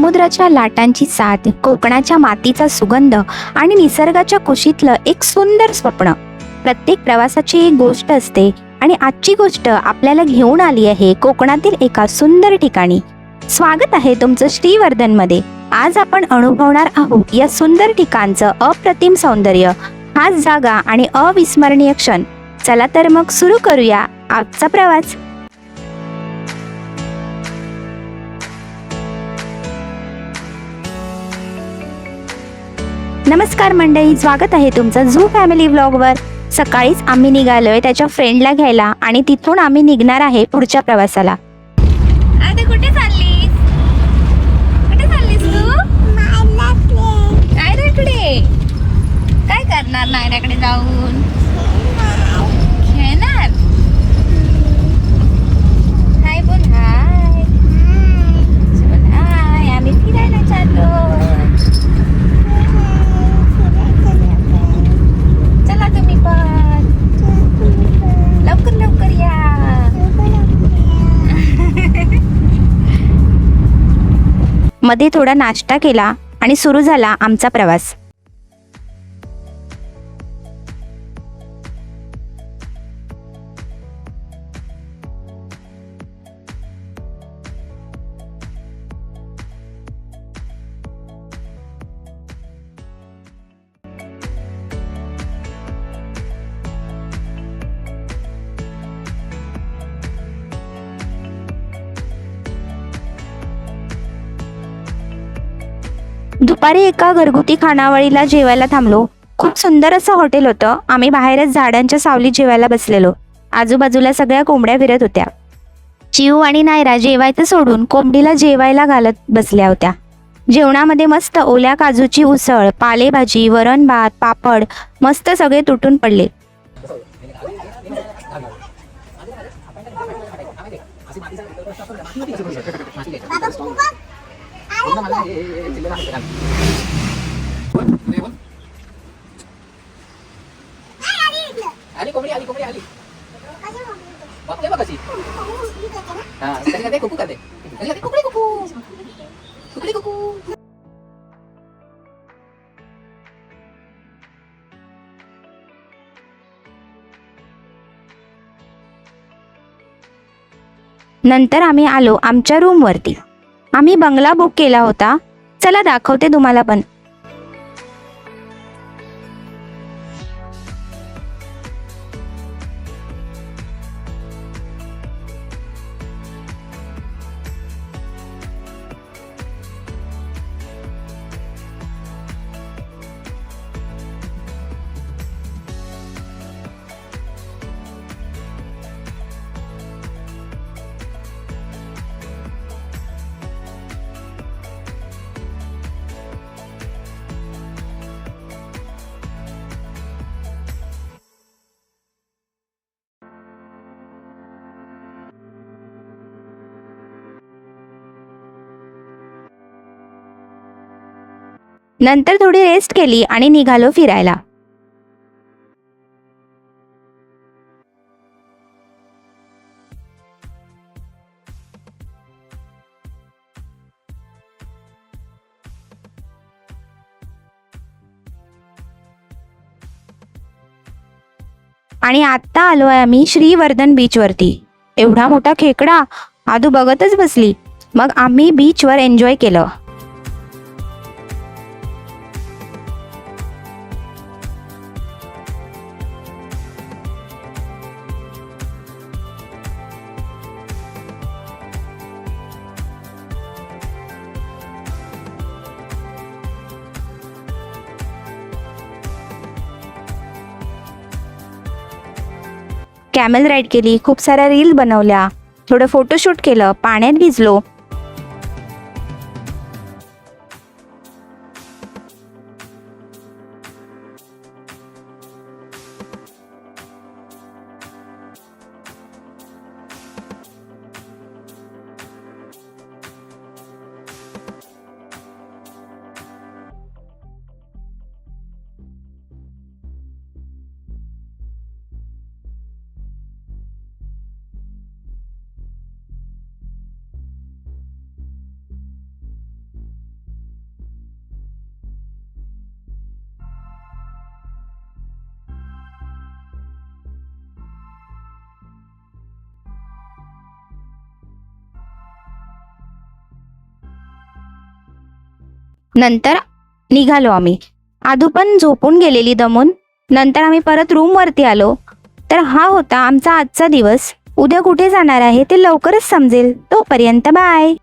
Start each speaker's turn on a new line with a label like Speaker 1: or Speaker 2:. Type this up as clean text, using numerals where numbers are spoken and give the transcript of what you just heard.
Speaker 1: समुद्राच्या लाटांची साथ, कोकणाच्या मातीचा सुगंध आणि निसर्गाच्या कुशीतलं एक सुंदर स्वप्न. प्रत्येक प्रवासाची एक गोष्ट असते आणि आजची गोष्ट आपल्याला घेऊन आली आहे कोकणातील एका सुंदर ठिकाणी. स्वागत आहे तुमचं श्रीवर्धनमध्ये. आज आपण अनुभवणार आहोत या सुंदर ठिकाणचं अप्रतिम सौंदर्य, खास जागा आणि अविस्मरणीय क्षण. चला तर मग सुरू करूया आजचा प्रवास. नमस्कार मंडळी, स्वागत आहे तुमचं झू फॅमिली व्लॉगवर. सकाळीच आम्ही निघालोय त्याच्या फ्रेंडला घ्यायला आणि तिथून आम्ही निघणार आहे पुढच्या प्रवासाला. आता कुठे चाललीस? कुठे चाललीस तू? नायराकडे. काय करणार नायराकडे जाऊन? खेळणार. हाय बोल. हाय बोल. हाय, आम्ही फिरायला चाललो. चला तुम्ही पण लवकर लवकर या. मध्ये थोडा नाश्ता केला आणि सुरू झाला आमचा प्रवास. दुपारी एका घरगुती खानावळीला जेवायला थांबलो. खूप सुंदर असं हॉटेल होतं. आम्ही बाहेरच झाडांच्या सावलीत जेवायला बसलेलो. आजूबाजूला सगळ्या कोंबड्या फिरत होत्या. चिऊ आणि नायरा जेवायचं सोडून कोंबडीला जेवायला घालत बसल्या होत्या. जेवणामध्ये मस्त ओल्या काजूची उसळ, पालेभाजी, वरण भात, पापड मस्त सगळे तुटून पडले.
Speaker 2: आली कोंबडी आली कोंबडी आली. बघते बघ कशी. हा कधी कधी कुकू करते. कधी कधी कुकडी कुकू. कुकडी कुकू.
Speaker 1: नंतर आम्ही आलो आमच्या रूमवरती. आम्ही बंगला बुक केला होता. चला दाखवते तुम्हाला पण. नंतर थोडी रेस्ट केली आणि निघालो फिरायला. आणि आता आलोय आम्ही श्रीवर्धन बीचवरती. एवढा मोठा खेकडा आदू बघतच बसली. मग आम्ही बीचवर एन्जॉय केलं. कॅमल राईड केली, खूप साऱ्या रील बनवल्या, थोडं फोटोशूट केलं, पाण्यात भिजलो. नंतर निघालो आम्ही. आदू पण झोपून गेलेली दमून. नंतर आम्ही परत रूमवरती आलो. तर हा होता आमचा आजचा दिवस. उद्या कुठे जाणार आहे ते लवकरच समजेल. तोपर्यंत बाय.